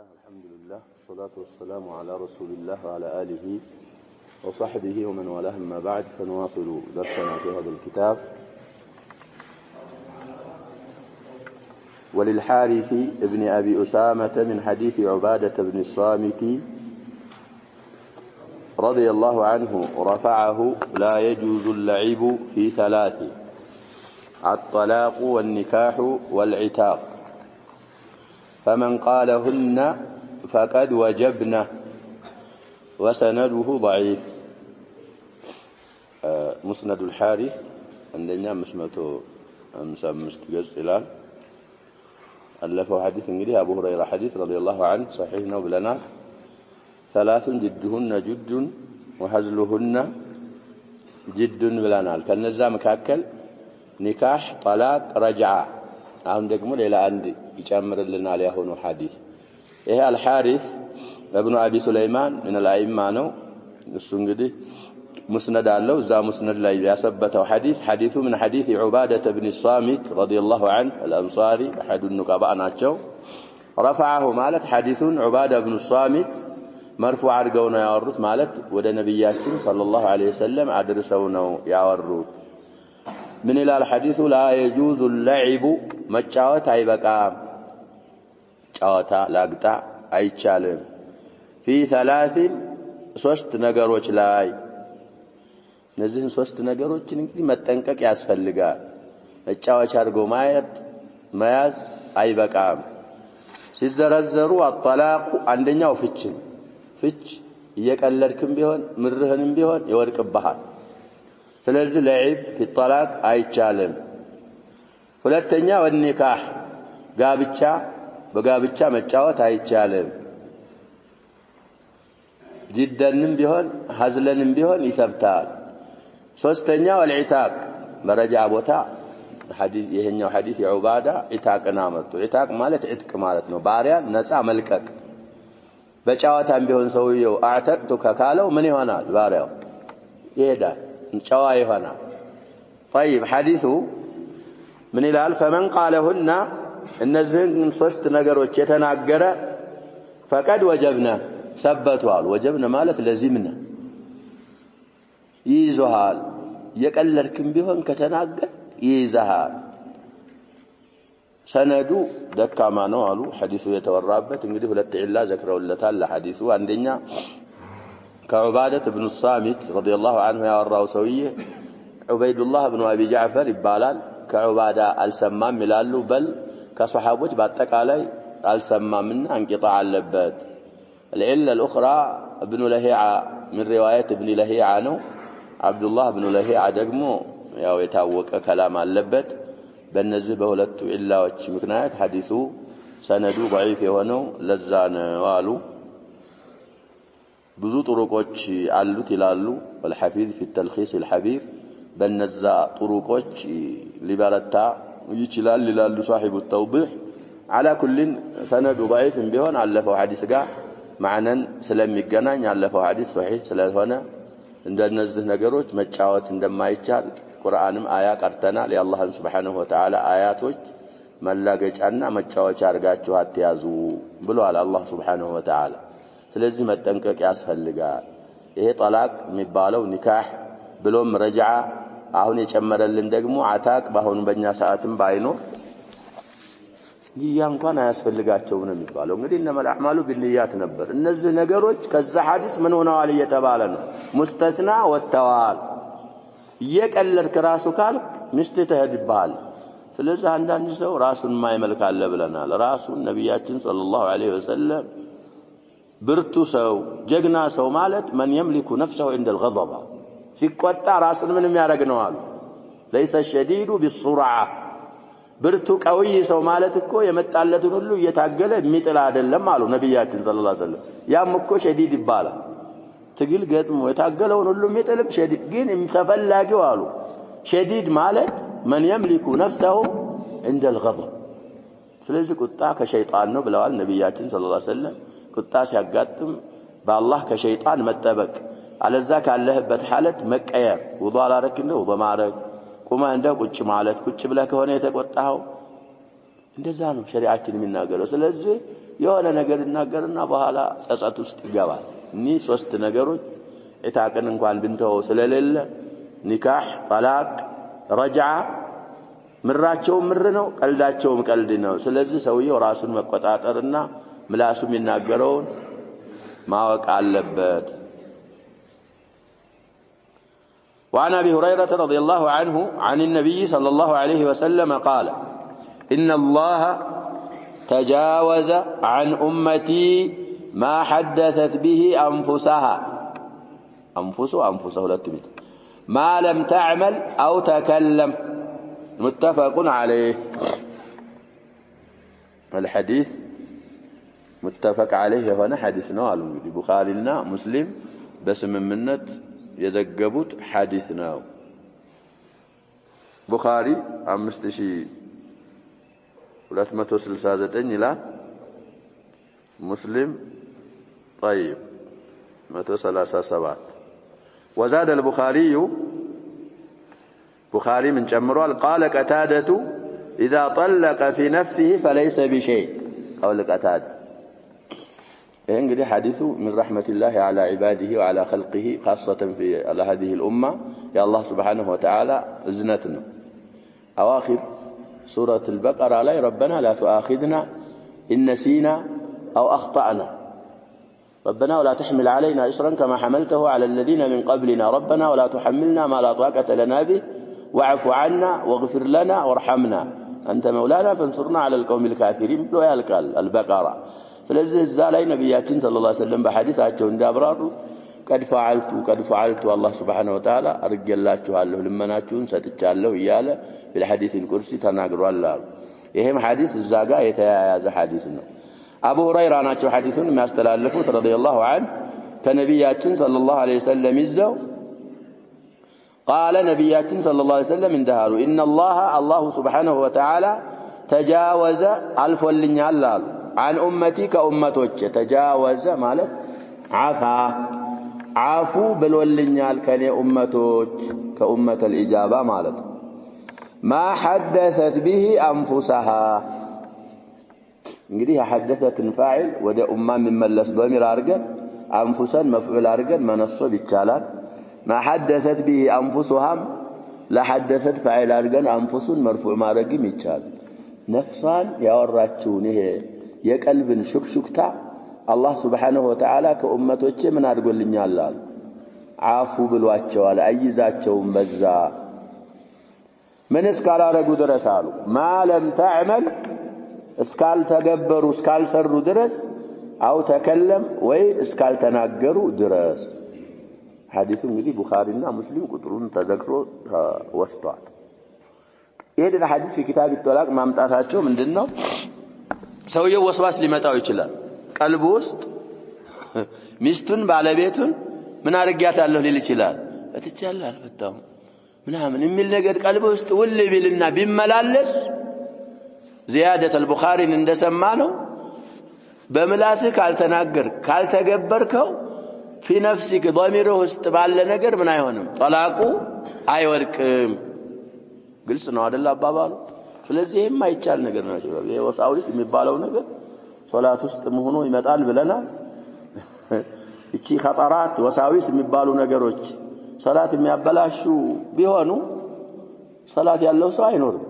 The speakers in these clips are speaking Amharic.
الله الحمد لله والصلاة والسلام على رسول الله وعلى آله وصحبه ومن والاه أما بعد فنواصل درسنا في هذا الكتاب. وللحارث ابن أبي أسامة من حديث عبادة بن الصامت رضي الله عنه رفعه: لا يجوز اللعب في ثلاث: الطلاق والنكاح والعتاق، فمن قالهن فقد وجبن، وسنده ضعيف. مسند الحارث عندنا مسمته 55 جزء إلال ألفه حديث انجلي أبو هريرة حديث رضي الله عنه صحيحنا وبلنا: ثلاث جدهن جد وهزلهن جد بلنا كالنزا مكاكل نكاح طلاق رجعة. አሁን ደግሞ ሌላ አንድ ይጨምርልናል ያሆኑ ሐዲስ። ይሄ አልሐሪስ ابن ابي سليمان من الائمه ነው። እሱ እንግዲህ مسند አለው። እዛ مسند ላይ ያሰበተው ሐዲሱ من حديث عبادة بن الصامت رضي الله عنه الانصاري احد النقباء ናቸው። رفعه ማለት ሐዲሱን عبادة بن الصامت مرفوع አድርገው ነው ያወሩት። ማለት ወደ ነብያችን ሰለላሁ ዐለይሂ ወሰለም አድርሰው ነው ያወሩት። من إلى الحديث: لا يجوز اللعب مጫወት አይበቃም፣ ጫወታ ላግጣ አይቻልም። في ثلاث ሶስት ነገሮች ላይ እነዚህን ሶስት ነገሮችን እንግዲህ መጠንቀቅ ያስፈልጋል። መጫወቻ አድርጎ መያዝ አይበቃም። ሲዘረዘሩ الطلاق አንደኛው ፍች እየቀለድክም ቢሆን ምርህንም ቢሆን ይወድቅብሃል። ስለዚህ ለዒብ في الطلاق አይቻልም። ሁለተኛ والنكاح በጋብቻ መጫወት አይቻልም። ጅደንም ቢሆን ሐዝለንም ቢሆን ይሰብታል። ሶስተኛ والعتاق መረጃ ቦታ ይሄኛው ሐዲስ የዑባዳ ኢታቅና መጡ። ኢታቅ ማለት ዕትቅ ማለት ነው፣ ባሪያን ነፃ መልቀቅ። በጫወታም ቢሆን ሰውየው አዕተቅቱከ ካለው ምን ይሆናል? ባሪያው ይሄዳል፣ ጨዋ ይሆናል። طيب حديث من ይላል? فمن قالهن እነዚህን ሶስት ነገሮች የተናገረ فقد وجبنا ሰበቷል። ወጀብነ ማለት ለዚምና ይይዙሃል። የቀለድክም ቢሆን ከተናገር ይይዛሃል። ሰነዱ ደካማ ነው አሉ። ሐዲሱ የተወራበት እንግዲህ ሁለት ዒላ ዘክረውለታል ለሐዲሱ። አንደኛ كعبادة بن الصامت رضي الله عنه ያወራው ሰውዬ عبيد الله بن أبي جعفر ይባላል። كعبادة አልሰማም ይላሉ። በል ከሷሐቦች በአጠቃላይ አልሰማምና انقطاع አለበት። العلة الأخرى ابن لهيعة من رواية ابن لهيعة ነው። عبد الله بن لهيعة ደግሞ ያው የታወቀ ከላም አለበት። በእነዚህ በሁለቱ ዒላዎች ምክንያት ሐዲሱ ሰነዱ ضعيف የሆነው ለዛ ነው አሉ። ብዙ ጥሩቆች አሉት ይላሉ والحفيظ في التلخيص الحبير በነዛ ጥሩቆች ሊበረታ ይችላል ይላሉ صاحب التوضيح። على كل سند ضعيف ቢሆን አለፈው ሐዲስ ጋር ማዕነን ስለሚገናኝ አለፈው ሐዲስ ሶሒህ ስለሆነ እንደነዚህ ነገሮች መጫወት እንደማይቻል ቁርአንም አያ ቀርተናል። የአላህን Subhanahu Wa Ta'ala አያቶች መላገጫና መጫወቻ አድርጋችሁ አትያዙ ብሏል አላህ Subhanahu Wa Ta'ala። ስለዚህ መጠንቀቅ ያስፈልጋል። ይሄ ጠላቅ የሚባለው ኒካህ ብሎም ረጅዓ አሁን የጨመረልን ደግሞ አታቅ ባሁን በእኛ ሰዓትም ባይኖር ይያ እንኳን አያስፈልጋቸውም ነው የሚባለው። እንግዲህ እነመል አዕማሉ ቢንያት ነበር። እነዚህ ነገሮች ከዛ ሐዲስ ምን ሆነዋል እየተባለ ነው። ሙስተስና ወጥተዋል። እየቀለድክ ራሱ ካልክ ሚስት ተህድብሃል። ስለዚህ አንዳንድ ሰው ራሱን ማይመልክ አለ ብለናል። ራሱን ነብያችን ሰለላሁ ዐለይሂ ወሰለም ብርቱ ሰው ጀግና ሰው ማለት من يملك نفسه عند الغضب ሲቆጣ ራሱን ምንም ያደርግ ነው አሉ። ليس الشديد بالسرعه ብርቱ ቀውይ ሰው ማለት እኮ የመጣለትን ሁሉ እየታገለ የሚጥል አይደለም አሉ ነብያችን ሰለላሁ ዐለይሂ ወሰለም። ያም እኮ ሸዲድ ይባላል። ትግል ገጥሞ የታገለውን ሁሉ የሚጥልም ሸዲድ ግን ተፈላጊው አሉ። ሸዲድ ማለት من يملك نفسه عند الغضب። ስለዚህ ቁጣ ከሸይጣን ነው ብለዋል ነብያችን ሰለላሁ ዐለይሂ ወሰለም። ቁጣ ሲያጋጥም በአላህ ከሸይጣን መጠበቅ፣ አለዛ ካለህበት ሐለት መቀየር። ውዱእ አላረክ እንደው በማረግ ቁመህ እንደው ቁጭ ማለት፣ ቁጭ ብለህ ከሆነ የተቆጣኸው እንደዛ ነው ሸሪዓችን የሚናገረው ስለዚህ የሆነ ነገር ይናገርና በኋላ ጸጸት ውስጥ ይገባል እኒ ሶስት ነገሮች ኢታቅን እንኳን ብንተው ስለሌለ ኒካህ ጠላቅ ረጅዓ ምራቸው ምር ነው ቀልዳቸው ቀልድ ነው ስለዚህ ሰውየው ራሱን መቆጣጠርና ምላሱ የሚናገረውን ማወቅ አለበት وعن أبي هريرة رضي الله عنه عن النبي صلى الله عليه وسلم قال إن الله تجاوز عن أمتي ما حدثت به أنفسه لا تبيت ما لم تعمل أو تكلم متفق عليه الحديث متفق عليه هنا حديث نوال البخاري لنا مسلم بس من منت يذقبوت حديثنا بخاري 5269 إلى مسلم طيب 137 وزاد البخاري بخاري من جمرال قال قتادة إذا طلق في نفسه فليس بشيء قول قتادة هنقدي حديثه من رحمة الله على عباده وعلى خلقه خاصة في هذه الأمة يا الله سبحانه وتعالى زنتنا أواخر سورة البقرة علي ربنا لا تؤاخذنا إن نسينا أو أخطأنا ربنا ولا تحمل علينا إصرا كما حملته على الذين من قبلنا ربنا ولا تحملنا ما لا طاقة لنا به واعف عنا واغفر لنا وارحمنا أنت مولانا فانصرنا على القوم الكافرين لو يالكال البقرة فلذي الزالي نبياتين صلى الله عليه وسلم بحديثاته اندابرارو قد فعلت الله سبحانه وتعالى أرجلاته له لمناتون ستتشاله إياله في الحديث الكرسي تناقروا الله يهم حديث الزاقاء يتياز حديثنا أبو هريرة ناتشو حديثون ما استلالفوت رضي الله عنه كنبياتين صلى الله عليه وسلم الزو قال نبياتين صلى الله عليه وسلم اندهاروا إن الله سبحانه وتعالى تجاوز ألف واللنيال عن أمتي كأمتوك تجاوز مالك عافو بالولنيال كان أمتوك كأمة الإجابة مالك ما حدثت به أنفسها እንግዲህ حدثت فاعل ወደ ኡማም መመለስ በሚር አርገን አንፉሰን መፍዑል አርገን መነሰብ ይቻላል ما حدثت به انفسهم لا حدثت فاعل አርገን አንፉሱን መርፉዕ ማድረግም ይቻላል ነፍሳን ያወራችውን ይሄ የቀልብን ሹክሹክታ አላህ Subhanahu Wa Ta'ala ከኡመቶቼ ምን አድርጎልኛል አለ አፉ ብሏቸዋል አይዛቸውም በዛ ምን እስካላረጉ ድረስ አሉ ማለም ተዕመል እስካል ተገበሩ እስካል ሰሩ ድረስ አው ተከለም ወይ እስካል ተናገሩ ድረስ ሐዲሱ እንግዲህ ቡኻሪና ሙስሊም ቁጥሩን ተዘክሮ ወስቷል ይሄን ሐዲስ في كتاب الطلاق ማምጣታቸው ምንድነው ሰውየው ወስዋስ ሊመጣው ይችላል ቀልብ ውስጥ ሚስቱን ባለቤቱን ምን አርጋታለሁ ሊል ይችላል እትቻለህ አልፈታም ምናምን የሚል ነገር ቀልብ ውስጥ ውል ቢልና ቢመላለስ زيادة البخاري እንደሰማነው በምላስህ ካልተናገር ካልተገበርከው في نفسك ضميره ውስጥ ባለ ነገር ምን አይሆንም ጠላቁ አይወድቅም ግልጽ ነው አይደል አባባሉ ስለዚህ የማይቻል ነገር ነው የወሳዊስ የሚባለው ነገር ሶላት ውስጥ መሆኑ ይመጣል ብለናል እቺ خطرات ወሳዊስ የሚባሉ ነገሮች ሶላት የሚያበላሹ ቢሆኑ ሶላት ያለው ሰው አይኖርም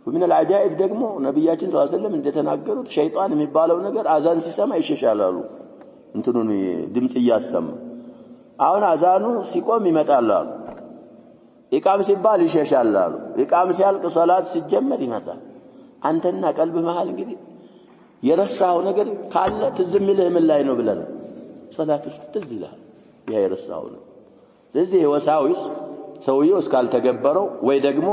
ومن العجائب ደግሞ ነብያችን ሰለላሁ ዐለይሂ ወሰለም እንደተናገሩት ሸይጣን የሚባለው ነገር አዛን ሲሰማ ይሸሻላሉ እንትኑን ድምጽ ያሰማ አሁን አዛኑ ሲቆም ይመጣላሉ ኢቃም ሲባል ይሸሻላሉ ኢቃም ሲያልቅ ሶላት ሲጀመር ይመጣል አንተና ቀልብ መሃል እንግዲህ የረሳው ነገር ካለ ትዝምልህ ምን ላይ ነው ብለን ሶላት ውስጥ ትዝ ይላል ያ የረሳው ነው ስለዚህ ወሳዊስ ሰውየው እስካል ተገበረው ወይ ደግሞ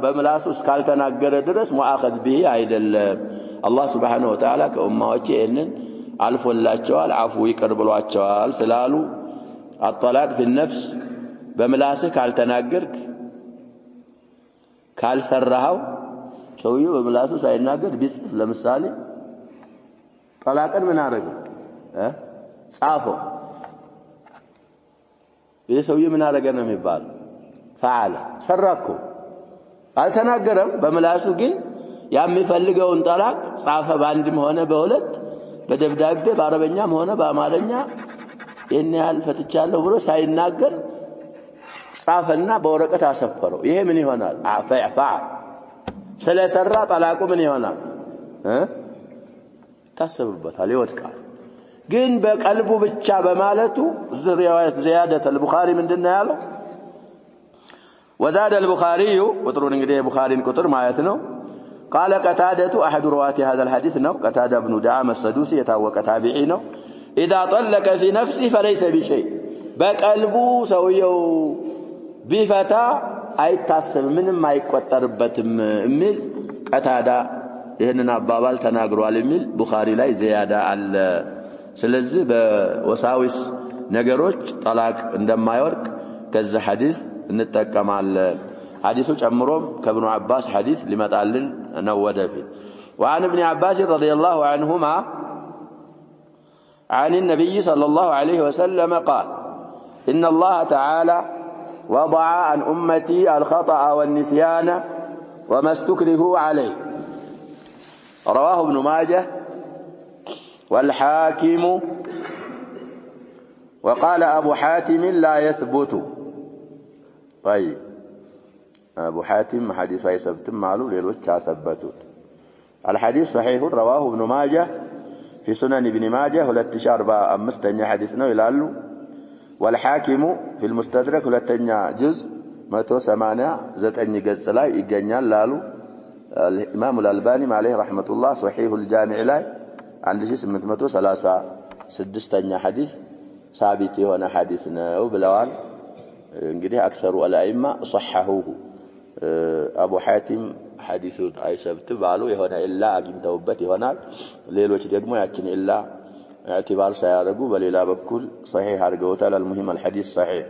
በመላሱ እስካል ተናገረ ድረስ ሙአኸዝ ቢሂ አይደለም አላህ Subhanahu Wa Ta'ala ከኡማዎቼ እነን አልፎላቸዋል አፉ ይቅር ብሏቸዋል ስላሉ الطلاق في النفس በመላስህ ካልተናገርክ ካልሰራው ሰውየው በመላሱ ሳይናገር ቢጽፍ ለምሳሌ ጠላቅን ምን አረገ ጻፈው ይሄ ሰውየው ምን አረገ ነው የሚባል فعل ሰራኩ አልተናገረም በመላሱ ግን የሚፈልገውን ጠላቅ ጻፈ ባንድም ሆነ በሁለት በደብዳቤ በአረበኛም ሆነ በአማርኛ ይሄን ያህል ፈትቻለሁ ብሎ ሳይናገር ጻፈና በወረቀት አሰፈረው። ይሄ ምን ይሆናል? አፈዕፋ ስለሰራ ጠላቁ ምን ይሆናል? ታሰብበታል፣ ይወድቃል። ግን በቀልቡ ብቻ በማለቱ ሪዋያት زيادة البخاري ምንድነው ያለው? وزاد البخاري ቁጥሩን እንግዲህ የቡኻሪን ቁጥር ማለት ነው። قال قتادة أحد رواة هذا الحديث ነው قتادة بن دعامة السدوسي የታወቀ ታቢዒ ነው። إذا طلق في نفسه فليس بشيء በቀልቡ ሰውየው ቢፈታ አይታሰብ ምንም አይቆጠርበትም የሚል ቀታዳ ይሄንን አባባል ተናግሯል የሚል ቡኻሪ ላይ زيادة አለ። ስለዚህ በወሳዊስ ነገሮች ጠላቅ እንደማይወርቅ ከዛ ሐዲስ እንጠቀማለን። ሐዲሱ ጨምሮም ከኢብኑ አባስ ሐዲስ ሊመጣልን ነው ወደፊት። وعن ابن عباس رضي الله عنهما عن النبي صلى الله عليه وسلم قال إن الله تعالى وضع عن أمتي الخطأ والنسيان وما استكرهوا عليه. رواه ابن ماجه والحاكم وقال أبو حاتم لا يثبت. طيب أبو حاتم حديث يثبت ماله ليلوش ثبتوا. الحديث صحيح رواه ابن ماجه في سنن ابن ماجه 2445 حديثنا يلالو والحاكم في المستدرك 2 جزء 189 ገጽ ላይ ይገኛል ላሉ الإمام الألباني عليه رحمة الله صحيح الجامع ላይ 1836 حديث ثابت የሆነ حديث ነው ብለዋል። እንግዲህ አክሰሩ አልአይማ صححوه አቡ ሐቲም ሐዲሱን አይሰብት ባሉ የሆነ ኢላ አግኝተውበት ይሆናል። ሌሎች ደግሞ ያችን ኢላ اعتبار ሳያደርጉ በሌላ በኩል صحيح አድርገውታል። المهم الحديث صحيح.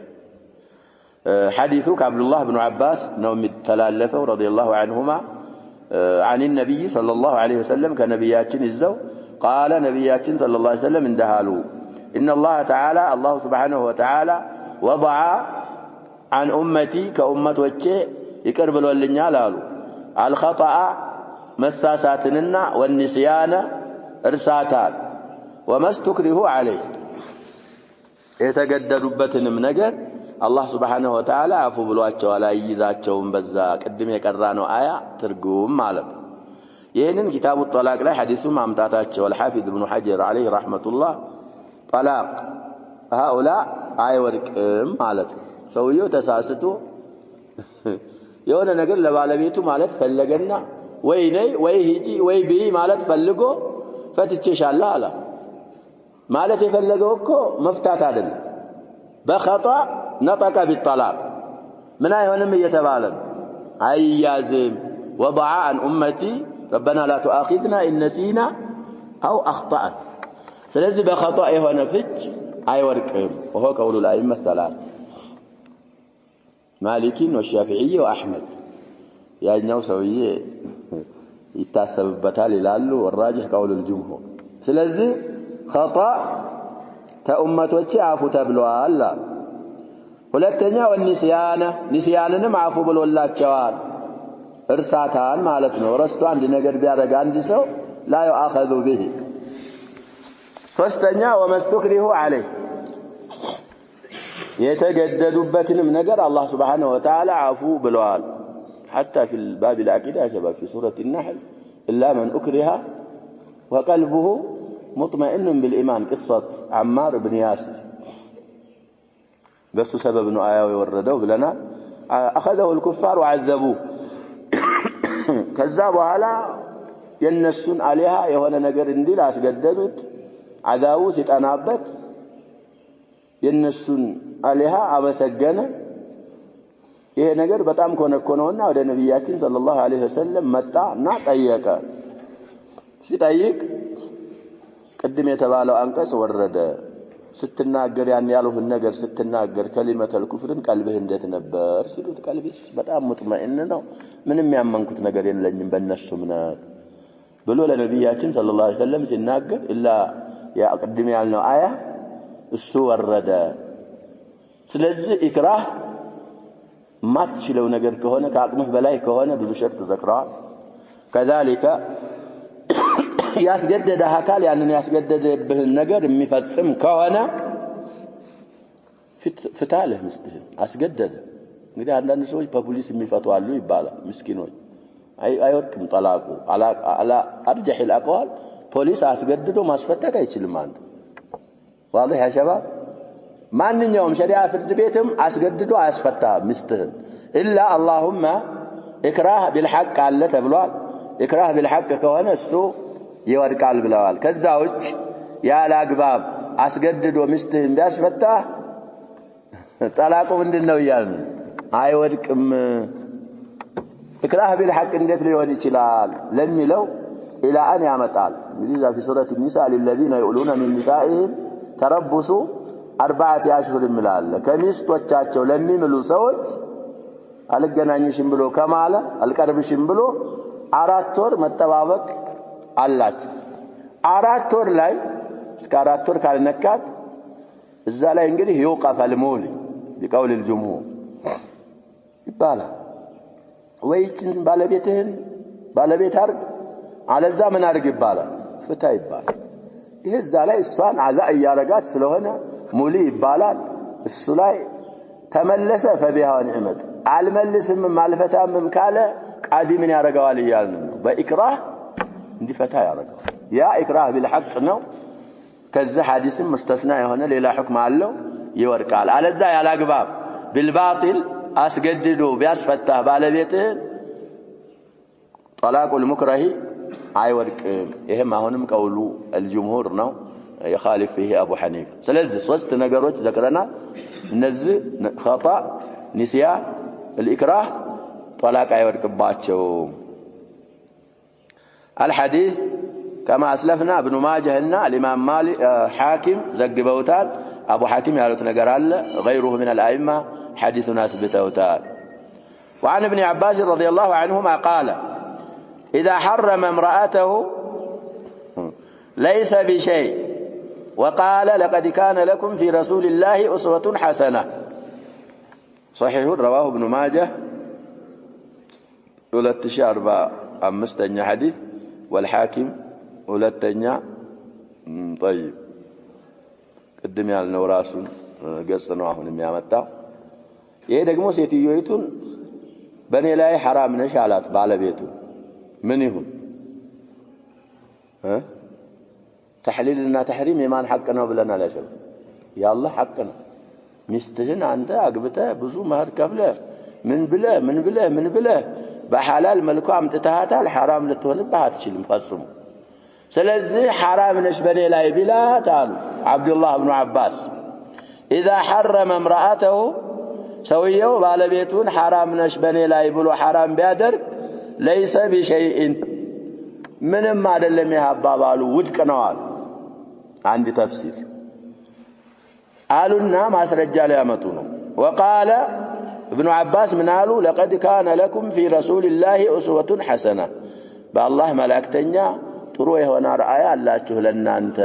حديث عبد الله بن عباس ነው የሚተላለፈው رضي الله عنهما عن النبي صلى الله عليه وسلم كنبياتين ይዘው قال نبياتين صلى الله عليه وسلم እንደሃሉ إن الله تعالى الله سبحانه وتعالى وضع عن أمتي كأمتوቼ ይቅር ብሎልኛል አሉ الخطأ مساساتنا والنسيان እርሳታን وما استكرهوا عليه የተገደዱበትንም ነገር አላህ Subhanahu Wa Ta'ala አፉ ብሏቸዋል አይይዛቸውም። በዛ ቅድም የቀራነው አያ ትርጉም ማለት ይሄንን ኪታቡ ጠላቅ ላይ ሐዲሱ ማምጣታቸው الحافظ ابن حجر عليه رحمة الله طلاق هؤلاء አይወርቅም ማለት ሰውየው ተሳስቶ የሆነ ነገር ለባለቤቱ ማለት ፈለገና ወይ ነይ ወይ ሂጂ ወይ ቢ ማለት ፈልጎ ፈትቼሻለሁ አለ ማለት የፈለገው እኮ መፍታት አይደለም። በخطأ نطق بالطلاق ምን አይሆንም እየተባለ አይያዝም። وضع عن أمتي ربنا لا تؤاخذنا إن نسينا أو أخطأنا ስለዚህ በخطأ የሆነ ፍች አይወርቅም። وهو قول الأئمة الثلاثة مالكي والشافعي وأحمد ያኛው ሰውዬ ይታሰብበታል ይላሉ። والراجح قول الجمهور ስለዚህ خطأ ተኡመቶች አፉ ተብሏል። ሁለተኛ ወንሲያና ንሲያንንም አፉ ብሎላቸዋል እርሳታን ማለት ነው። ረስቶ አንድ ነገር ቢያደርግ አንድ ሰው لا يؤاخذ به። ሶስተኛ ወመስተክሪሁ عليه የተገደዱበትንም ነገር አላህ Subhanahu Wa Ta'ala አፉ ብለዋል። حتى في الباب العقيدة كما في سورة النحل إلا من أكره وقلبه مطمئن بالإيمان قصة عمار بن ياسر بس سبب انه آية وردوا بلنا أخذه الكفار وعذبوه كذابوا على ينسون عليها يهونا نقر اندي لا اسقددت عذاوه ستنابت ينسون عليها أبسجنا ይሄ ነገር በጣም ኮነኮነውና ወደ ነብያችን ሰለላሁ ዐለይሂ ወሰለም መጣና ጠየቀ። ሲጠይቅ ቅድም የተባለው አንቀጽ ወረደ። ስትናገር ያን ያሉህን ነገር ስትናገር ከሊመተል ኩፍርን ቀልብህ እንዴት ነበር ሲሉት ቀልብሽ በጣም ሙጥመኢን ነው ምንም ያመንኩት ነገር የለኝም በእነሱ እምነት ብሎ ለነብያችን ሰለላሁ ዐለይሂ ወሰለም ሲናገር ኢላ ያ ቅድም ያልነው አያ እሱ ወረደ። ስለዚህ ኢክራህ ማትችለው ነገር ከሆነ ከአቅምህ በላይ ከሆነ ብዙ ሸርጥ ተዘክረዋል። كذلك ياسجدد هكال يعني ياسجدد بالنجر مفسم كوانا فتاله مستهل أسجدد እንግዲህ አንዳንድ ሰዎች በፖሊስ የሚፈቱ አሉ ይባላል ምስኪኖች አይወርቅም ጠላቁ على ارجح الاقوال ፖሊስ አስገድዶ ማስፈታት አይችልም አንተ واضح يا شباب ማንኛውም ሸሪዓ ፍርድ ቤትም አስገድዶ አያስፈታ ምስትህን الا اللهم اكراه بالحق አለ ተብሏል اكراه بالحق ከሆነ እሱ ይወድቃል ብለዋል ከዛ ውጭ ያለ አግባብ አስገድዶ ምስትህን ቢያስፈታ ጠላቁ ምንድነው ይያልን አይወድቅም اكراه بالحق እንዴት ሊሆን ይችላል ለሚለው الى ان ያመጣል እንግዲህ في سوره النساء للذين يؤلون من نسائهم تربص 4 اشهر ይላል ከሚስቶቻቸው ለሚምሉ ሰዎች አልገናኝሽም ብሎ ከማለ አልቀርብሽም ብሎ 4 ወር መጠባበቅ አላችሁ 4 ወር ላይ እስከ 4 ወር ካልነካት እዛ ላይ እንግዲህ يوقف المولي بقول الجمهور ይባላል ወይችን ባለቤት አርግ አለዛ ምን አርግ ይባላል ፍታ ይባላል ይሄ እዛ ላይ እሷን አዛ ያረጋት ስለሆነ ሙሊ ይባላል እሱ ላይ ተመለሰ فبها ونعمت አልመልስም ማልፈታም ካለ ቃዲ ምን ያረጋዋል ይያልን በኢክራህ እንዲፈታ ያረጋው ያ ኢክራህ بالحق ነው ከዛ ሐዲስም مستثنى የሆነ ሌላ حكم አለው ይወርቃል አለዛ ያላግባብ بالباطل አስገድዶ ቢያስፈታ ባለቤትህ طلاق المكره አይወርቅም ይሄም አሁንም ቀውሉ الجمهور ነው يخالف فيه ابو حنيفه ስለዚህ ሶስት ነገሮች ዘክረናል እነዚህ خطا نسيان الاكراه طلاق አይወርቅባቸው الحديث كما اسلفنا ابن ماجه እና الامام مالك حاكم ዘግበውታል ابو حاتم ያሉት ነገር አለ غيره من الائمه حديثنا اثبتوتال وعن ابن عباس رضي الله عنهما قال إذا حرم امرأته ليس بشيء وقال لقد كان لكم في رسول الله أسوة حسنة صحيح رواه ابن ماجه 3405 حديث والحاكم 2 طيب قدم ያልነው ራሱን ገጽ ነው አሁን የሚያመጣው ይሄ ደግሞ ሴትዮይቱን በኔ ላይ حرام ነሽ አላት ባለቤቱ ምን ይሁን ተህሊልና ተህሪም የማን ሐቅ ነው ብለናል ያሸው ያላህ ሐቅ ነው ሚስትህን አንተ አግብተ ብዙ መህር ከፍለ ምን ብለ በሐላል መልኩ አምጥተሃታል حرام ልትሆንብህ አትችልም ፈጽሞ ስለዚህ حرام ነሽ በኔ ላይ ቢላት አሉ አብዱላህ ኢብኑ አባስ اذا حرم امراته ሰውየው ባለቤቱን حرام ነሽ በኔ ላይ ብሎ حرام ቢያደርግ ليس بشيء ምንም አይደለም ያባባሉ ውድቅ ነው አሉ አንድ ተፍሲር አሉና ማስረጃ ላይ ያመጡ ነው وقال ابن عباس من قالوا لقد كان لكم في رسول الله اسوه حسنه بالله ملائكتኛ ጥሩ የሆነ ራእይ አላችሁ ለናንተ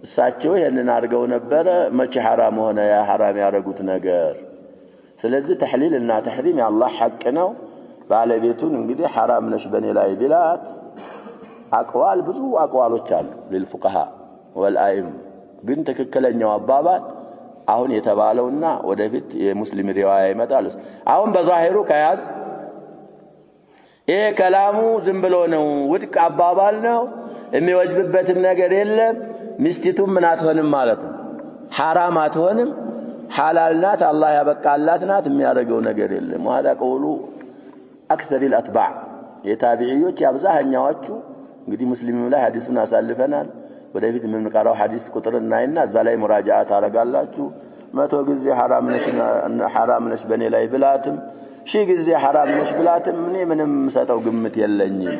እሳቸው ይሄንን አርገው ነበር መቼ حرام ሆነ ያ حرام ያረጉት ነገር ስለዚህ ተህሊልና ተህሪም የአላህ ሐቅ ነው ባለቤቱን እንግዲህ حرام ነሽ በኔ ላይ ቢላት አቅዋል ብዙ አቅዋሎች አሉ ለልፉቃሃ ወልአይም ግን ተከክለኛው አባባል አሁን የተባለውና ወደፊት የሙስሊም ሪዋያ ይመጣል አሁን በዛሂሩ ከያዝ ይሄ ከላሙ ዝም ብሎ ነው ውድቅ አባባል ነው የሚወጅብበት ነገር የለም ሚስቲቱም ምን አትሆንም ማለት ነው حرام አትሆንም حلال ናት አላህ ያበቃላት ናት የሚያደርገው ነገር የለም وهذا قول اكثر الاتباع የታቢዒዎች ያብዛኛዎቹ እንግዲህ ሙስሊሙ ላይ ሐዲስን አሳልፈናል ወደፊት የምንቀራው ሐዲስ ቁጥር እናይና እዛ ላይ ሙራጃዓት አረጋላችሁ 100 ጊዜ حرام ነሽ በኔ ላይ ብላትም ሺህ ጊዜ حرام ነሽ ብላትም እኔ ምንም ሰጠው ግምት የለኝም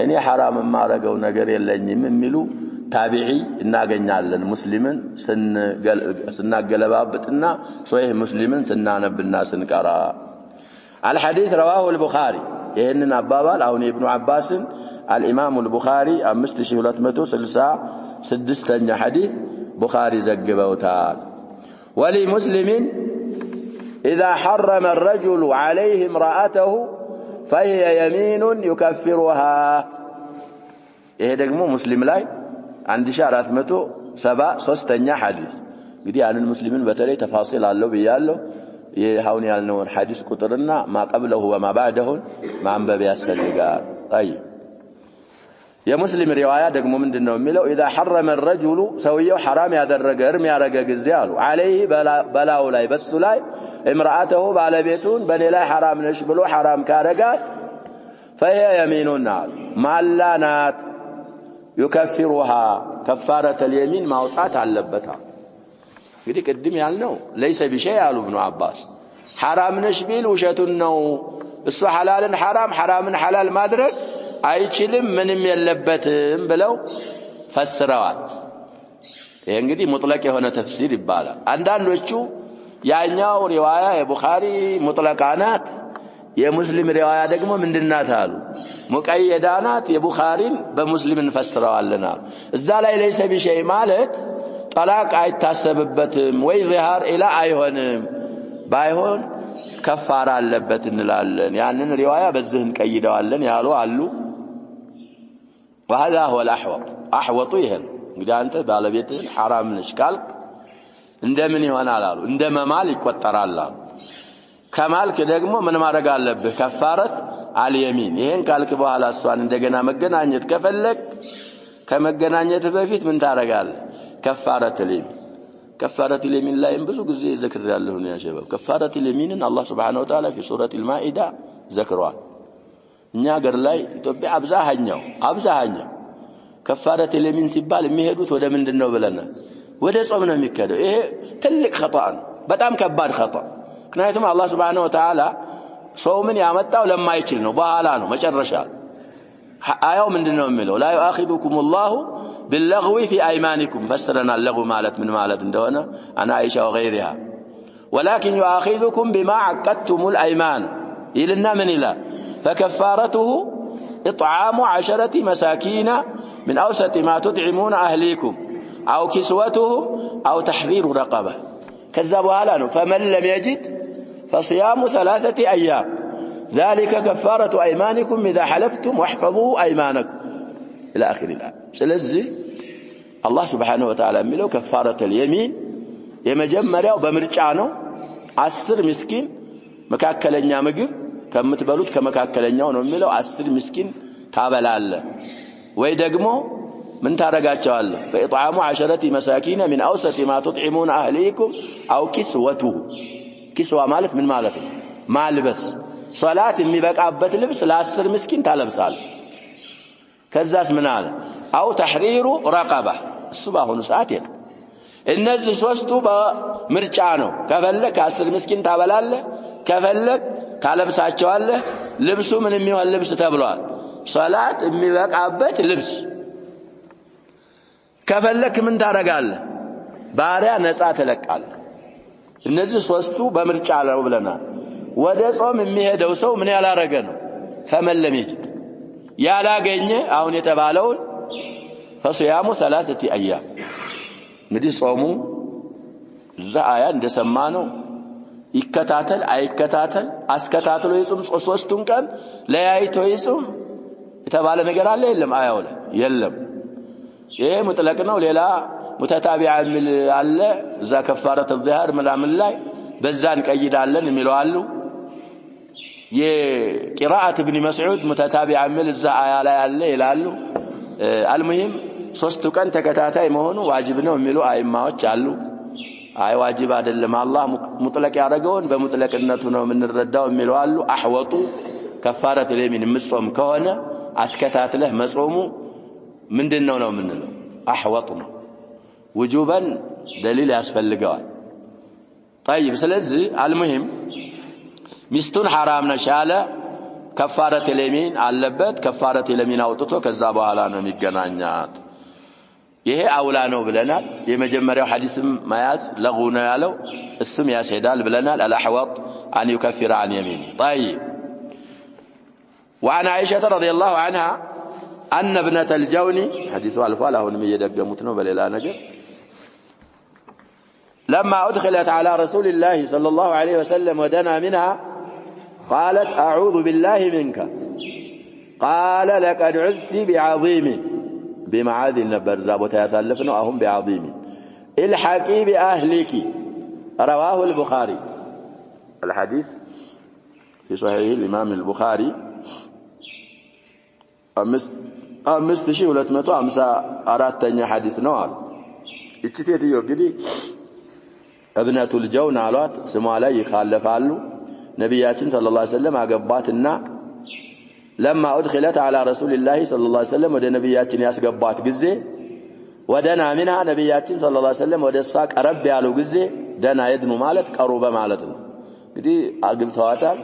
እኔ حرام ማረገው ነገር የለኝም የሚሉ ታቢዒ እናገኛለን ሙስሊምን ስናገለባብጥና ሶሂህ ሙስሊምን ስናነብና ስንቀራ الحديث رواه البخاري ይሄንን አባባል አሁን ኢብኑ አባስን الامام البخاري 5266ኛ ሐዲስ ቡኻሪ ዘግበውታል ولمسلم اذا حرم الرجل عليه امراته فهي يمين يكفرها ይሄ ደግሞ ሙስሊም ላይ 1473ኛ ሐዲስ እንግዲህ አንን ሙስሊምን በተለይ ተፋሲል አለው በያለው የሃውን ያልነውን ሐዲስ ቁጥርና ማቀብለው ወማ ባደሁን ማንበብ ያስፈልጋል طيب የሙስሊም ሪዋያ ደግሞ ምንድነው የሚለው اذا حرم الرجل ሰውየው حرام ያደረገ እርም ያረገ ጊዜ አሉ عليه በላው ላይ በሱ ላይ امراته ባለቤቱን በኔ ላይ حرام ነሽ ብሎ حرام ካረጋት فهي يميننا ማላናት يكفرها كفاره اليمين ማውጣት አለበት እንግዲህ ቅድም ያልነው ليس بشيء አሉ ابن عباس حرام ነሽ ቢል ውሸቱን ነው እሱ ሐላልን حرام حرامን ሐላል ማድረግ አይችልም ምንም የለበትም ብለው ፈስረዋል ይሄ እንግዲህ ሙጥለቅ የሆነ ተፍሲር ይባላል አንዳንዶቹ ያኛው ሪዋያ የቡኻሪ ሙጥለቃናት የሙስሊም ሪዋያ ደግሞ ምንድናት አሉ ሙቀየዳናት የቡኻሪን በሙስሊምን ፈስረዋልና እዛ ላይ ليس بشيء ማለት ጠላቅ አይታሰብበትም ወይ ዚሃር ኢላ አይሆንም ባይሆን ከፋራ አለበት እንላለን ያንን ሪዋያ በዚህን ቀይደዋለን ያሉ አሉ وهذا هو الاحوط احوط ይሄን እንግዲህ አንተ ባለቤትህን حرام ነሽ ካልክ እንደምን ይሆናል አሉ እንደመማል ይቆጠራል አሉ ከማልክ ደግሞ ምን ማድረግ አለብህ ከፋረት አልየሚን ይሄን ካልክ በኋላ እሷን እንደገና መገናኘት ከፈለክ ከመገናኘት በፊት ምን ታረጋለህ كفارة اليمين كفارة اليمين لا ينبذ ጊዜ ذكر ያለው ነው ያሸበብ كفارة اليمين الله سبحانه وتعالى في سورة المائدة ذكروا እኛ ሀገር ላይ ኢትዮጵያ አብዛኛው كفارة اليمين ሲባል የሚሄዱት ወደ ምንድነው ብለናል ወደ ጾም ነው የሚከደው ይሄ ትልቅ خطأ በጣም ከባድ خطأ ምክንያቱም الله سبحانه وتعالى ጾምን ያመጣው ለማይችል ነው በኋላ ነው መጨረሻ አያው ምንድነው የሚለው لا يؤاخذكم الله باللغو في ايمانكم فسرنا اللغو مالت من مالت እንደሆነ انا عائشه وغيرها ولكن يؤاخذكم بما عقدتم الايمان إلنا من إله فكفارته اطعام 10 مساكين من اوسط ما تطعمون اهليكم او كسوتهم او تحرير رقبه كذا بኋላ ነው فمن لم يجد فصيام 3 ايام ذلك كفاره ايمانكم اذا حلفتم واحفظوا ايمانكم الى اخر الايه ስለዚህ الله سبحانه وتعالى የሚለው كفاره اليمين የመጀመሪያው በምርጫ ነው 10 ምስኪን መካከለኛ ምግብ ከምትበሉት ከመካከለኛው ነው የሚለው 10 ምስኪን ታበላለ ወይ ደግሞ ምን ታረጋቸዋለህ فاطعام 10 مساكين من اوسط ما تطعمون اهليكم او كسوته كسوة ማለት ምን ማለት ነው ማልበስ ሶላት የሚበቃበት ልብስ ለ10 ምስኪን ታለብሳል ከዛስ ምን አለ او تحرير رقبه እሱ ባሁኑ ሰዓት የለም እነዚህ ሶስቱ በምርጫ ነው ከፈለክ 10 ምስኪን ታበላለህ ከፈለክ ታለብሳቸዋለህ ልብሱ ምን የሚሆን ልብስ ተብሏል ሶላት የሚበቃበት ልብስ ከፈለክ ምን ታረጋለህ ባሪያ ነፃ ተለቃለህ እነዚህ ሶስቱ በምርጫ ነው ብለናል ወደ ጾም የሚሄደው ሰው ምን ያላረገ ነው ፈመለም ይጅ ያላገኘ አሁን የተባለው فصيام 3 ايام እንግዲህ ጾሙ እዛ አያ እንደሰማነው ይከታተል አይከታተል አስከታተሎ ይጾም ሶስቱን ቀን ለያይቶ ይጾም የተባለ ነገር አለ የለም አያው ላይ የለም ይሄ ሙጥለቅ ነው ሌላ ሙተታቢዓ የሚል አለ እዛ ከፋረት الظهر ምናምን ላይ በዛን ቀይዳለን የሚለው አሉ የቂራአት ኢብኑ መስዑድ ሙተታቢዓ የሚል እዛ አያ ላይ አለ ይላሉ المهم ሶስቱ ቀን ተከታታይ መሆኑ ዋጅብ ነው የሚሉ አይማዎች አሉ አይ ዋጅብ አይደለም አላህ ሙጥለቅ ያደረገውን በሙጥለቅነቱ ነው የምንረዳው የሚሉ አሉ አህወጡ ከፋረት ለሚን ምጾም ከሆነ አስከታትለህ መጾሙ ምንድነው ነው የምንለው አህወጡ ነው ውጁበን ደሊል ያስፈልገዋል طيب ስለዚህ المهم ሚስቱን حرام ነሻለ ከፋረት ለሚን አለበት ከፋረት ለሚን አውጥቶ ከዛ በኋላ ነው የሚገናኛት ይሄ አውላ ነው ብለናል የመጀመሪያው ሐዲስም ማያዝ ለغو ነው ያለው እሱም ያስሄዳል ብለናል الاحوط ان يكفر عن يمينه طيب وعن عائشه رضي الله عنها ان ابنه الجوني حديث الفال አሁንም እየደገሙት ነው በሌላ ነገር لما ادخلت على رسول الله صلى الله عليه وسلم ودنا منها قالت أعوذ بالله منك قال لقد عذت بعظيم بمعاذ النبر زابوت يسلفنا أهم بعظيم الحقي بأهلك رواه البخاري الحديث في صحيح الإمام البخاري 5254 حديث نوع اتفيتيو እንግዲህ ابنة الجون አሏት ስሟ ላይ ይخالፋሉ ነብያችን ሰለላሁ ዐለይሂ ወሰለም አገባትና لما ادخلت على رسول الله صلى الله عليه وسلم ወደ ነብያችን ያስገባት ጊዜ ወደና منها ነብያችን ሰለላሁ ዐለይሂ ወሰለም ወደ እሷ ቀረብ ያሉ ጊዜ ደና ይድኑ ማለት ቀሩበ ማለት ነው እንግዲህ አግብተዋታል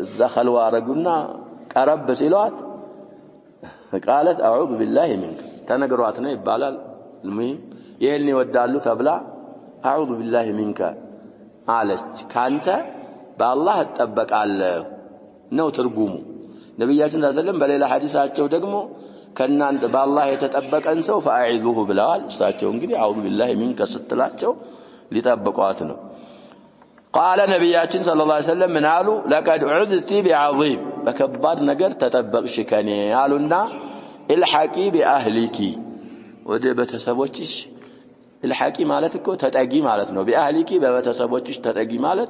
እዛ ኸልዋ አረጉና ቀረብ ሲሏት قالت اعوذ بالله منك ተነግሯት ነው ይባላል المهم ይሄን ይወዳሉ ተብላ اعوذ بالله منك አለች ካንተ በአላህ እጠበቃለሁ ነው ትርጉሙ ነብያችን ሰለላሁ በሌላ ሐዲሳቸው ደግሞ ከናንተ በአላህ የተጠበቀን ሰው فاعذوه ብለዋል እሳቸው እንግዲህ اعوذ بالله منك ስትላቸው ሊጠብቋት ነው قال ነብያችን ሰለላሁ ዐለይሂ ወሰለም ምን አሉ لقد عذت بعظيم በከባድ ነገር ተጠበቅሽ ከኔ አሉና الحقي باهلك ወደ ቤተሰቦችሽ الحقي ማለት እኮ ተጠጊ ማለት ነው باهلك በቤተሰቦችሽ ተጠጊ ማለት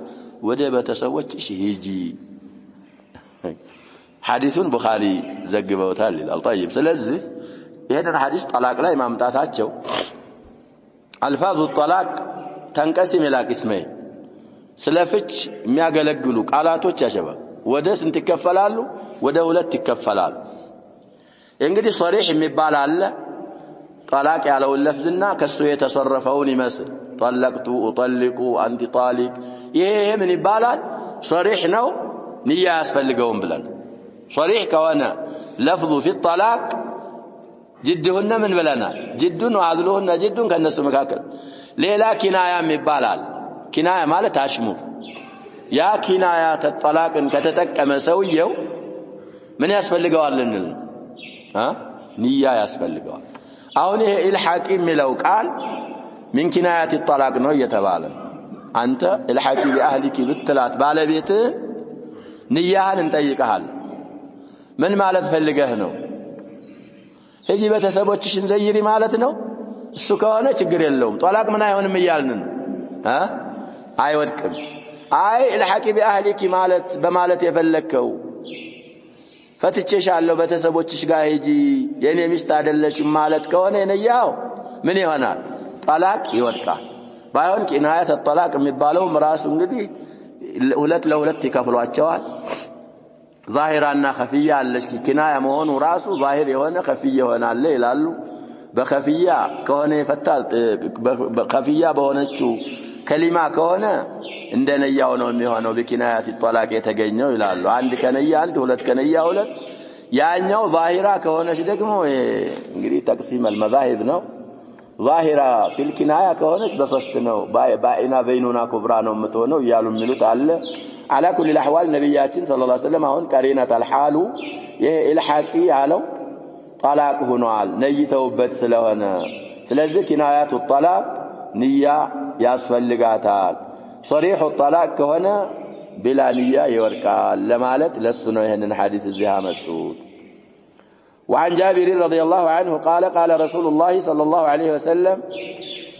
ወደ ቤተሰቦችሽ ሂጂ ሐዲሱን ቡኻሪ ዘግበውታል ይላል طيب ስለዚህ ይሄንን ሐዲስ ጠላቅ ላይ ማምጣታቸው الفاظ الطلاق تنقسم الى قسمين ስለፍች የሚያገለግሉ ቃላቶች ያሸባል ወደ ስንት ይከፈላሉ ወደ ሁለት ይከፈላሉ እንግዲህ ሶሪህ የሚባል አለ طلاق ያለው ለፍዝና ከሱ የተሰረፈውን ይመስል طلقت اطلق انت طالق ይሄ ምን ይባላል ሶሪህ ነው ንያ ያስፈልገውም ብለን ሶሪህ ከሆነ ለፍዙ في الطلاق جدهن من بلنا جدن وعذلهن جدن ከነሱ መካከል ሌላ ኪናያም ይባላል ኪናያ ማለት አሽሙር ያ ኪናያ ተጠላቅን ከተጠቀመ ሰውየው ምን ያስፈልገዋል እንል ንያ ያስፈልገዋል አሁን ይሄ الحقي የሚለው ቃል من كنايات الطلاق ነው እየተባለ አንተ الحقي باهلك ብትላት ባለቤት ንያህን እንጠይቀሃል ምን ማለት ፈልገህ ነው ሂጂ ቤተሰቦችሽን ዘይሪ ማለት ነው እሱ ከሆነ ችግር የለውም ጦላቅ ምን አይሆንም ይያልን አይወድቅም አይ الحقي باهلك ማለት በማለት የፈለከው ፈትቼሻለሁ ቤተሰቦችሽ ጋር ሂጂ የኔ ሚስት አይደለሽም ማለት ከሆነ ነያው ምን ይሆናል ጦላቅ ይወድቃል ባይሆን ቂናያት الطلاق የሚባለው ራሱ እንግዲህ ሁለት ለሁለት ይከፍሏቸዋል ዛሂራና ኸፊያ አለች ኪናያ መሆኑ ራሱ ዛሂር የሆነ ኸፊያ ይሆናል ይላሉ በኸፊያ ከሆነ ይፈታል በኸፊያ በሆነችው ከሊማ ከሆነ እንደነያው ነው የሚሆነው በኪናያት الطلاق የተገኘው ይላሉ አንድ ከነያ አንድ ሁለት ከነያ ሁለት ያኛው ዛሂራ ከሆነች ደግሞ እንግዲህ ተቅሲም المذاهب ነው ዛሂራ في الكنايه ከሆነች በሶስት ነው ባይና በይኑና ኩብራ ነው የምትሆነው ይያሉ የሚሉት አለ على كل الاحوال ነብያችን ሰለላሁ ዐለይሂ ወሰለም አሁን ቀሪናት الحال الحقي ያለው طلاق ሆኗል ነይተውበት ስለሆነ ስለዚህ ኪናያቱ الطلاق ንያ ያስፈልጋታል صريح الطلاق ከሆነ بلا ንያ ይወርቃል ለማለት ለሱ ነው ይሄንን ሐዲስ እዚህ አመጡት وعن جابر رضي الله عنه قال قال رسول الله صلى الله عليه وسلم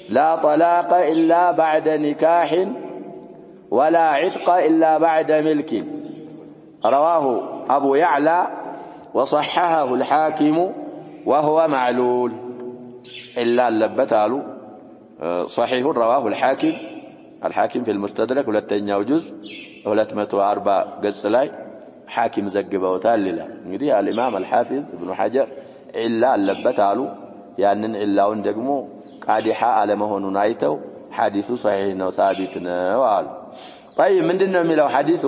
لا طلاق إلا بعد نكاح ولا عتق إلا بعد ملك رواه أبو يعلى وصححه الحاكم وهو معلول إلا اللبتالو صحيح رواه الحاكم في المستدرك ولتنياو جزء 204 ገጽ ላይ حاكم ዘግበውታል ይላል እንግዲህ الامام الحافظ ابن حجر إلا اللبتالو ያንን ኢላውን ደግሞ ቃዲሃ አለመሆኑን አይተው ሐዲሱ صحيح ነው ثابت ነው አሉ طيب ምንድነው የሚለው ሐዲሱ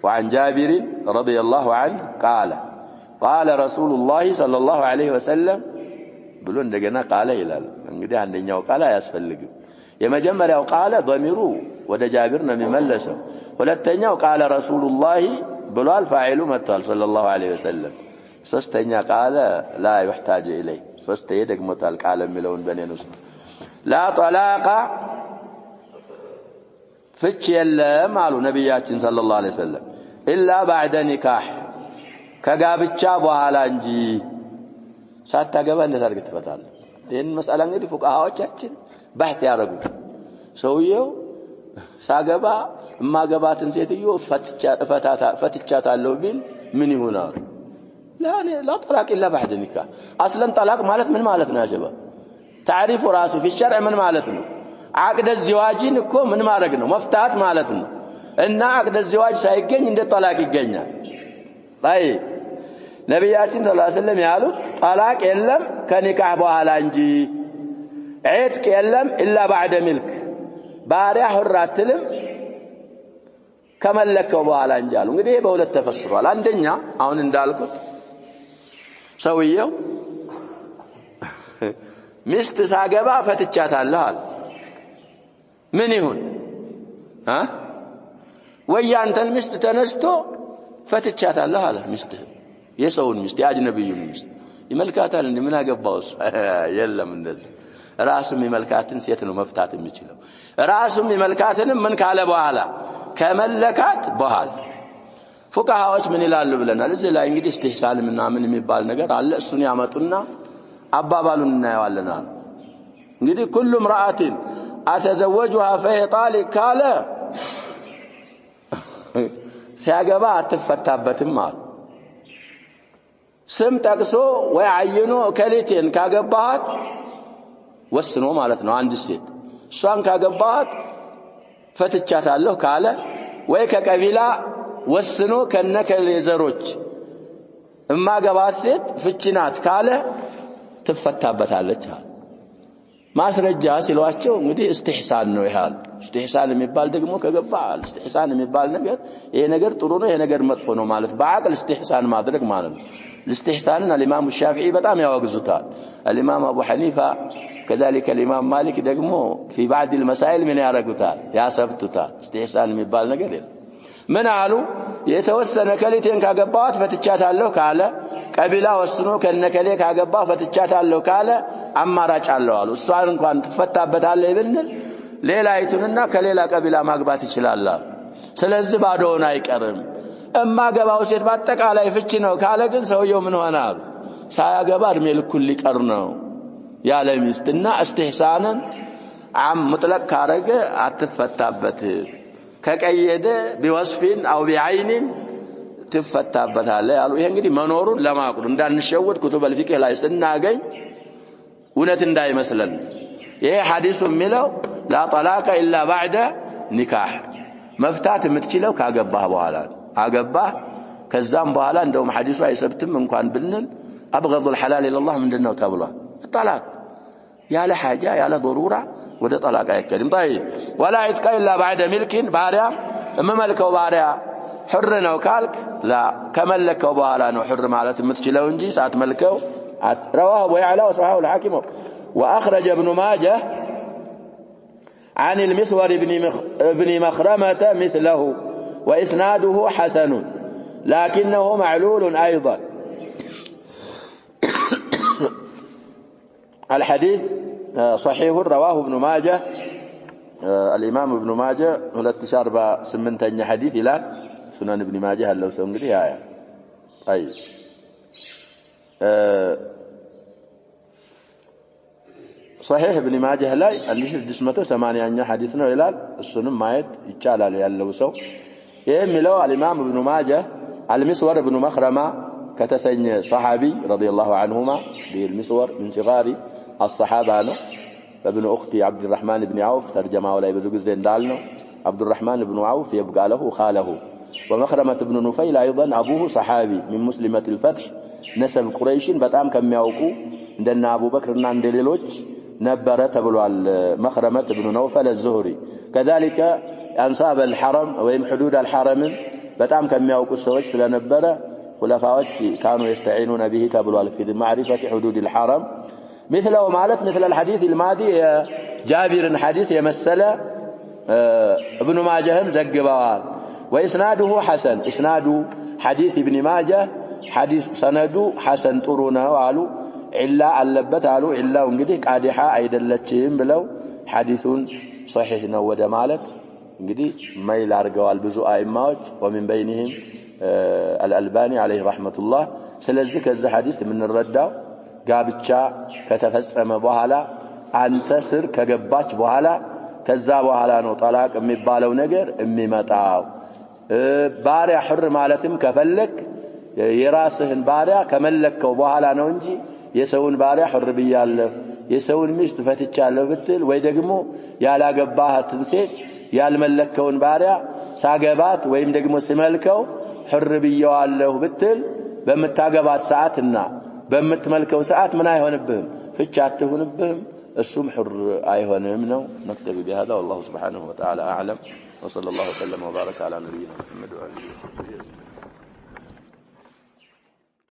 وعن جابر رضي الله عنه قال رسول الله صلى الله عليه وسلم ብሎ እንደገና ቃለ ይላል እንግዲህ አንደኛው ቃል አያስፈልግም የመጀመሪያው ቃለ ضميሩ ወደ ጃቢር ነው የሚመለሰው ሁለተኛው ቃለ ረሱላህ ብሏል ፋኢሉ መጥቷል ሰለላሁ ዐለይሂ ወሰለም ሶስተኛ ቃለ لا يحتاج اليه ሶስተኛ ደግሞታል ቃለ የሚለውን በኔ ነው لا طلاق ፍች የለም አሉ ነብያችን ሰለላሁ ዐለይሂ ወሰለም ኢላ بعد ኒካህ ከጋብቻ በኋላ እንጂ ሳታገባ እንደታርግ ትፈታለህ ይሄን መስአላ እንግዲህ ፉቃሃዎቻችን ባህት ያረጉት ሰውየው ሳገባ ማገባትን ሴትዮ ፈትቻታለሁ ቢል ምን ይሆናል لا طلاق الا بعد نكاح اصلا طلاق ማለት ምን ማለት ነው ያጀባ تعريف ራሱ في الشرع ምን ማለት ነው عقد الزواج እኮ ምን ማድረግ ነው መፍታት ማለት ነው እና عقد الزواج ሳይገኝ እንደ طلاق ይገኛል طيب ነብያችን ሰለላሁ ዐለይሂ ወሰለም ያሉት طلاق የለም ከኒካህ በኋላ እንጂ عتق የለም الا بعد ملك ባሪያ ሁር አትልም ከመለከው በኋላ እንጂ አሉ እንግዲህ በሁለት ተፈስሯል አንደኛ አሁን እንዳልኩት ሰውየው ሚስት ሳገባ ፈትቻታለሁ አለ ምን ይሁን ወይ አንተን ሚስት ተነስቶ ፈትቻታለሁ አለ ሚስት የሰውን ሚስት ያጅነብዩን ሚስት ይመልካታል እንዴ ምን አገባውስ የለም እንደዚህ ራሱም ይመልካትን ሴት ነው መፍታት የሚችለው ራሱም ይመልካትን ምን ካለ በኋላ ከመለካት በኋላ ፉቃሃዎች ምን ይላሉ ብለናል እዚህ ላይ እንግዲህ استحسان ምናምን የሚባል ነገር አለ እሱን ያመጡና አባባሉን እናየዋለን እንግዲህ كل امرأة اتزوجها فهي طالق ካለ ሲያገባ አትፈታበትም ማለት ስም ጠቅሶ ወይ አይኖ ከሌቴን ካገባሃት ወስኖ ማለት ነው አንድ ሴት እሷን ካገባሃት ፈትቻታለሁ ካለ ወይ ከቀቢላ ወስኖ ከነከሌዘሮች እማገባት ሴት ፍችናት ካለ ትፈታበታለች ማስረጃ ሲሏቸው እንግዲህ استحسان ነው ይላል استحسان የሚባል ደግሞ ከገባ استحسان የሚባል ነገር ይሄ ነገር ጥሩ ነው ይሄ ነገር መጥፎ ነው ማለት በአቅል استحسان ማድረግ ማለት ነው الاستحسان الامام الشافعي በጣም ያወግዙታል الامام ابو حنيفه كذلك الامام مالك ደግሞ في بعض المسائل ምን ያረጉታል ያሰብቱታል استحسان የሚባል ነገር የለም ምን አሉ የተወሰነ ከሊቴን ካገባዋት ፈትቻታለሁ ካለ ቀቢላ ወስኖ ከነከሌ ካገባ ፈትቻታለሁ ካለ አማራጭ አለው አሉ እሷን እንኳን ትፈታበታለህ ይብንል ሌላይቱንና ከሌላ ቀቢላ ማግባት ይችላል ስለዚህ ባዶውን አይቀርም እማገባው ሴት በአጠቃላይ ፍች ነው ካለ ግን ሰውየው ምን ሆናል ሳያገባ እድሜ ልኩን ሊቀር ነው ያለ ሚስትና استحسانን عام مطلق ካረገ አትፈታበት ከቀየደ بوصفين او بعين ትፈታበታለህ ያሉ ይሄ እንግዲህ መኖሩን ለማቁር እንዳንሸወድ ኩቱብ الفقه ላይ ስናገኝ እውነት እንዳይመስለን ይሄ ሐዲሱ የሚለው لا طلاق الا بعد نكاح መፍታት የምትችለው ካገባህ በኋላ አገባህ ከዛም በኋላ እንደውም ሐዲሱ አይሰብትም እንኳን ብንል ابغض الحلال الى الله ምንድነው ተብሏል طلاق ያለ حاجه ያለ ضروره ወደ طلاق አይከድም طيب ولا عتق الا بعد ملك ባሪያ እመመልከው ባሪያ حر ነው ካልክ لا ከመለከው በኋላ ነው حر ማለት የምትችለው እንጂ ሳትመልከው رواه ابو يعلى وصححه الحاكم واخرج ابن ماجه عن المسور ابن مخرمة مثله واسناده حسن لكنه معلول ايضا الحديث صحيح رواه ابن ماجه الامام ابن ماجه 2048 حديث الى سنن ابن ماجه لو سو እንግዲህ ያ አይ صحيح ابن ماجه ላይ 1680ኛ حديث ነው ይላል እሱንም ማየት ይቻላል ያለው ሰው የሚለው الامام ابن ماجه المسور ابن مخرمة ከተሰኘ صحابي رضي الله عنهما بالمسور من صغار الصحابه ነው ابن اختي عبد الرحمن بن عوف ترجمه ላይ ብዙ ጊዜ እንዳልነው عبد الرحمن بن عوف يبقى له خاله ومخرمة بن نفيل ايضا ابوه صحابي من مسلمة الفتح نسب قريش በጣም ከሚያውቁ እንደና አቡ በክርና እንደሌሎች ነበረ ተብሏል مخرمة بن نوفل الزهري كذلك انصاب الحرم وهم حدود الحرم በጣም ከሚያውቁ ሰዎች ስለነበረ خلفاءዎች كانوا يستعينون به تبلوا في معرفة حدود الحرم مثله مالت مثل الحديث الماضي جابر حديث يمثل ابن ماجه زغبوال واسناده حسن اسناد حديث ابن ماجه حديث سنده حسن ጥሩ ነው አሉ ኢላ አለበት አሉ ኢላው እንግዲህ ቃዲሃ አይደለችም ብለው ሐዲሱን صحيح ነው ወደ ማለት እንግዲህ ማይል አርገዋል ብዙ አይማዎች ومن بينهم الألباني عليه رحمة الله ስለዚህ ከዚህ ሐዲስ የምንረዳው ጋብቻ ከተፈጸመ በኋላ አንተ ስር ከገባች በኋላ ከዛ በኋላ ነው ጠላቅ የሚባለው ነገር የሚመጣው ባሪያ حر ማለትም ከፈለክ የራስህን ባሪያ ከመለከው በኋላ ነው እንጂ የሰውን ባሪያ حر ብያለሁ የሰውን ሚስት ፈትቻለሁ ብትል ወይ ደግሞ ያላገባሃትን ሴት ያልመለከውን ባሪያ ሳገባት ወይም ደግሞ ሲመልከው حر ብያለሁ ብትል በመታገባት ሰዓትና በመትመልከው ሰዓት ምን አይሆንብህም ፍቻ አትሆንብህም እሱም حر አይሆንም ነው نكتفي بهذا والله سبحانه وتعالى أعلم وصلى الله وسلم وبارك على نبينا محمد وآله وصحبه